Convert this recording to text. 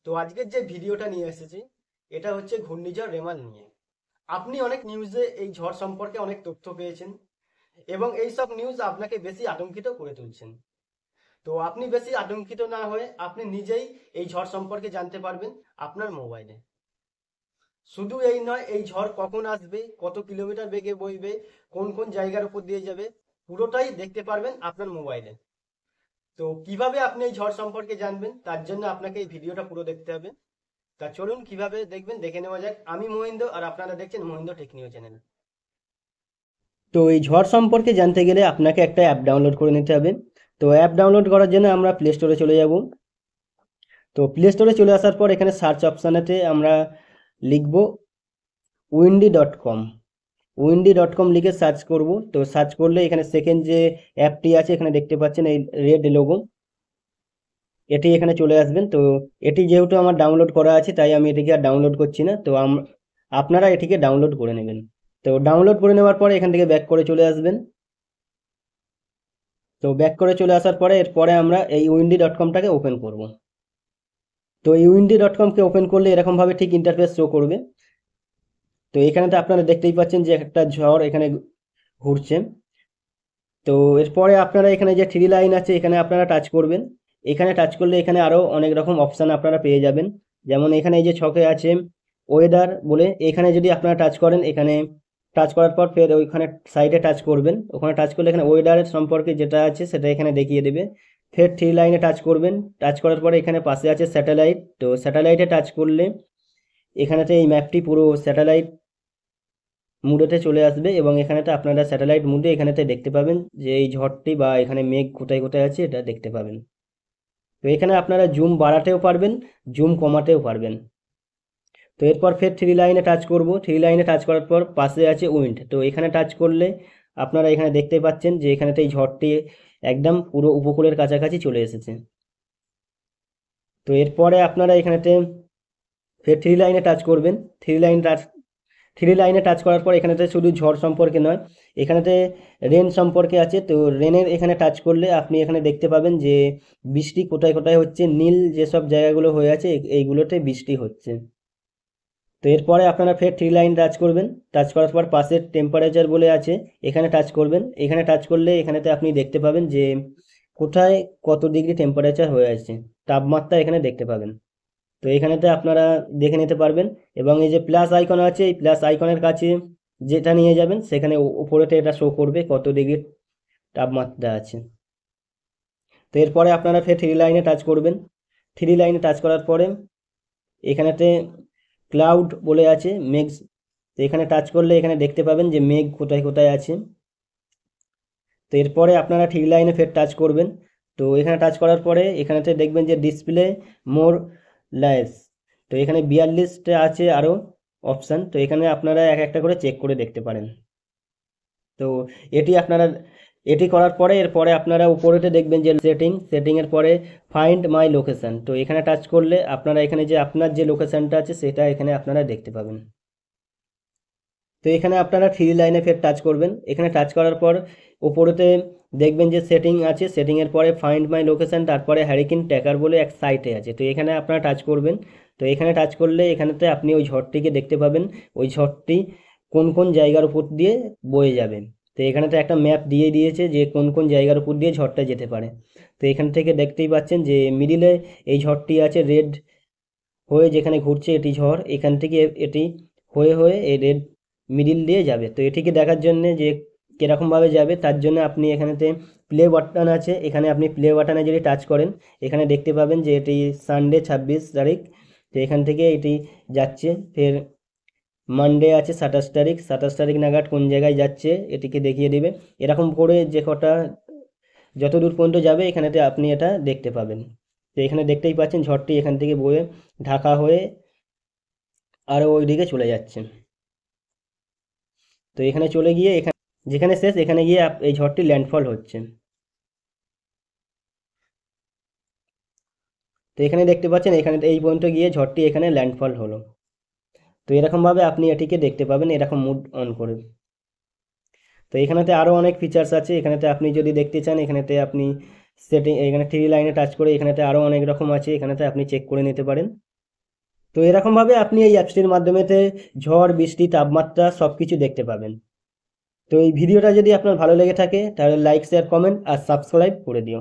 তো আজকের যে ভিডিওটা নিয়ে এসেছি এটা হচ্ছে ঘূর্ণিঝড় রেমাল নিয়ে। আপনি অনেক নিউজে এই ঝড় সম্পর্কে অনেক তথ্য পেয়েছেন এবং এই সব নিউজ আপনাকে বেশি আতঙ্কিত করে তুলছেন। তো আপনি বেশি আতঙ্কিত না হয়ে আপনি নিজেই এই ঝড় সম্পর্কে জানতে পারবেন আপনার মোবাইলে। শুধু এই নয়, এই ঝড় কখন আসবে, কত কিলোমিটার বেগে বইবে, কোন কোন জায়গার উপর দিয়ে যাবে, পুরোটাই দেখতে পারবেন আপনার মোবাইলে। তো কিভাবে আপনি এই ঝড় সম্পর্কে জানবেন তার জন্য আপনাকে এই ভিডিওটা পুরো দেখতে হবে। তা চলুন কিভাবে দেখবেন দেখে নেওয়া যাক। আমি মহিন্দ্র আর আপনারা দেখছেন মহিন্দ্র টেকনিও চ্যানেল। তো এই ঝড় সম্পর্কে জানতে গেলে আপনাকে একটা অ্যাপ ডাউনলোড করে নিতে হবে। তো অ্যাপ ডাউনলোড করার জন্য আমরা প্লে স্টোরে চলে যাব। তো প্লে স্টোরে চলে আসার পর এখানে সার্চ অপশানেতে আমরা লিখব windy.com। windy.com লিখে সার্চ করব। তো সার্চ করলে এখানে সেকেন্ড যে অ্যাপটি আছে এখানে দেখতে পাচ্ছেন এই রেড লোগো, এটি এখানে চলে আসবেন। তো এটি যেহেতু আমার ডাউনলোড করা আছে তাই আমি এটিকে আর ডাউনলোড করছি না। তো আপনারা এটিকে ডাউনলোড করে নেবেন। তো ডাউনলোড করে নেওয়ার পরে এখান থেকে ব্যাক করে চলে আসবেন। তো ব্যাক করে চলে আসার পরে এরপরে আমরা এই windy.comটাকে ওপেন করব। তো এই windy.comকে ওপেন করলে এরকমভাবে ঠিক ইন্টারফেস শো করবে। তো এখানে তো আপনারা দেখতেই পাচ্ছেন যে একটা ঝড় এখানে ঘুরছে। তো এরপরে আপনারা এখানে যে থ্রি লাইন আছে এখানে আপনারা টাচ করবেন। এখানে টাচ করলে এখানে আরও অনেক রকম অপশান আপনারা পেয়ে যাবেন। যেমন এখানে এই যে ছকে আছে ওয়েদার বলে, এখানে যদি আপনারা টাচ করেন, এখানে টাচ করার পর ফের ওইখানে সাইডে টাচ করবেন। ওখানে টাচ করলে এখানে ওয়েদারের সম্পর্কে যেটা আছে সেটা এখানে দেখিয়ে দেবে। ফের থ্রি লাইনে টাচ করবেন। টাচ করার পরে এখানে পাশে আছে স্যাটেলাইট। তো স্যাটেলাইটে টাচ করলে এখানেতে এই ম্যাপটি পুরো স্যাটেলাইট মুডেতে চলে আসবে এবং এখানেতে আপনারা স্যাটেলাইট মুডে এখানেতে দেখতে পাবেন যে এই ঝড়টি বা এখানে মেঘ কোথায় কোথায় আছে এটা দেখতে পাবেন। তো এখানে আপনারা জুম বাড়াতেও পারবেন, জুম কমাতেও পারবেন। তো এরপর ফের থ্রি লাইনে টাচ করব। থ্রি লাইনে টাচ করার পর পাশে আছে উইন্ড। তো এখানে টাচ করলে আপনারা এখানে দেখতে পাচ্ছেন যে এখানেতে এই ঝড়টি একদম পুরো উপকূলের কাছাকাছি চলে এসেছে। তো এরপরে আপনারা এখানেতে ফের থ্রি লাইনে টাচ করবেন। থ্রি লাইনে টাচ করার পর এখানেতে শুধু ঝড় সম্পর্কে নয়, এখানেতে রেন সম্পর্কে আছে। তো রেনের এখানে টাচ করলে আপনি এখানে দেখতে পাবেন যে বৃষ্টি কোথায় কোথায় হচ্ছে, নীল যেসব জায়গাগুলো হয়ে আছে এইগুলোতে বৃষ্টি হচ্ছে। তো এরপরে আপনারা ফের থ্রি লাইন টাচ করবেন। টাচ করার পর পাশের টেম্পারেচার বলে আছে, এখানে টাচ করবেন। এখানে টাচ করলে এখানেতে আপনি দেখতে পাবেন যে কোথায় কত ডিগ্রি টেম্পারেচার হয়ে আছে, তাপমাত্রা এখানে দেখতে পাবেন। তো এখানেতে আপনারা দেখে নিতে পারবেন এবং এই যে প্লাস আইকন আছে এই প্লাস আইকনের কাছে যেটা নিয়ে যাবেন সেখানে উপরেতে এটা শো করবে কত ডিগ্রি তাপমাত্রা আছে। তো এরপরে আপনারা ফের থ্রি লাইনে টাচ করবেন। থ্রি লাইনে টাচ করার পরে এখানেতে ক্লাউড বলে আছে, মেঘ। তো এখানে টাচ করলে এখানে দেখতে পাবেন যে মেঘ কোথায় কোথায় আছে। তো এরপরে আপনারা থ্রি লাইনে ফের টাচ করবেন। তো এখানে টাচ করার পরে এখানেতে দেখবেন যে ডিসপ্লে মোর লাইস। তো এখানে 42টা আছে আরও অপশান। তো এখানে আপনারা এক একটা করে চেক করে দেখতে পারেন। তো এটি আপনারা এটি করার পরে এরপরে আপনারা উপরেতে দেখবেন যে সেটিংয়ের পরে ফাইন্ড মাই লোকেশান। তো এখানে টাচ করলে আপনারা এখানে যে আপনার যে লোকেশানটা আছে সেটা এখানে আপনারা দেখতে পাবেন। তো এখানে আপনারা থ্রি লাইনে ফের টাচ করবেন। এখানে টাচ করার পর উপরেতে দেখবেন যে সেটিং আছে, সেটিংয়ের পরে ফাইন্ড মাই লোকেশান, তারপরে হ্যারিকেন ট্র্যাকার বলে এক সাইটে আছে। তো এখানে আপনারা টাচ করবেন। তো এখানে টাচ করলে এখানেতে আপনি ওই ঝড়টিকে দেখতে পাবেন, ওই ঝড়টি কোন কোন জায়গার উপর দিয়ে বয়ে যাবে। তো এখানেতে একটা ম্যাপ দিয়ে দিয়েছে যে কোন কোন জায়গার উপর দিয়ে ঝড়টা যেতে পারে। তো এখান থেকে দেখতেই পাচ্ছেন যে মিডিলে এই ঝড়টি আছে, রেড হয়ে যেখানে ঘুরছে এটি ঝড়, এখান থেকে এটি হয়ে হয়ে এই রেড মিডিল দিয়ে যাবে। তো এটিকে দেখার জন্যে যে কীরকমভাবে যাবে তার জন্য আপনি এখানেতে প্লে বাটন আছে, এখানে আপনি প্লে বাটনে যদি টাচ করেন এখানে দেখতে পাবেন যে এটি সানডে 26 তারিখ। তো এখান থেকে এটি যাচ্ছে। ফের মানডে আছে 27 তারিখ, 27 তারিখ নাগাদ কোন জায়গায় যাচ্ছে এটিকে দেখিয়ে দেবে। এরকম করে যে কটা যত দূর পর্যন্ত যাবে এখানেতে আপনি এটা দেখতে পাবেন। তো এখানে দেখতেই পাচ্ছেন ঝড়টি এখান থেকে বয়ে ঢাকা হয়ে আরও ওই দিকে চলে যাচ্ছে। তো এখানে চলে গিয়ে এখানে যেখানে শেষ এখানে গিয়ে এই ঝড়টি ল্যান্ডফল হচ্ছে। তো এখানে দেখতে পাচ্ছেন এখানে এই পর্যন্ত গিয়ে ঝড়টি এখানে ল্যান্ডফল হলো। তো এরকমভাবে আপনি এটিকে দেখতে পাবেন এরকম মুড অন করে। তো এখানেতে আরও অনেক ফিচার্স আছে। এখানেতে আপনি যদি দেখতে চান এখানেতে আপনি সেটিং, এখানে থ্রি লাইনে টাচ করে এখানেতে আরও অনেক রকম আছে, এখানেতে আপনি চেক করে নিতে পারেন। তো এরকমভাবে আপনি এই অ্যাপসটির মাধ্যমেতে ঝড় বৃষ্টি তাপমাত্রা সব কিছু দেখতে পাবেন। তো এই ভিডিওটা যদি আপনার ভালো লেগে থাকে তাহলে লাইক শেয়ার কমেন্ট আর সাবস্ক্রাইব করে দিও।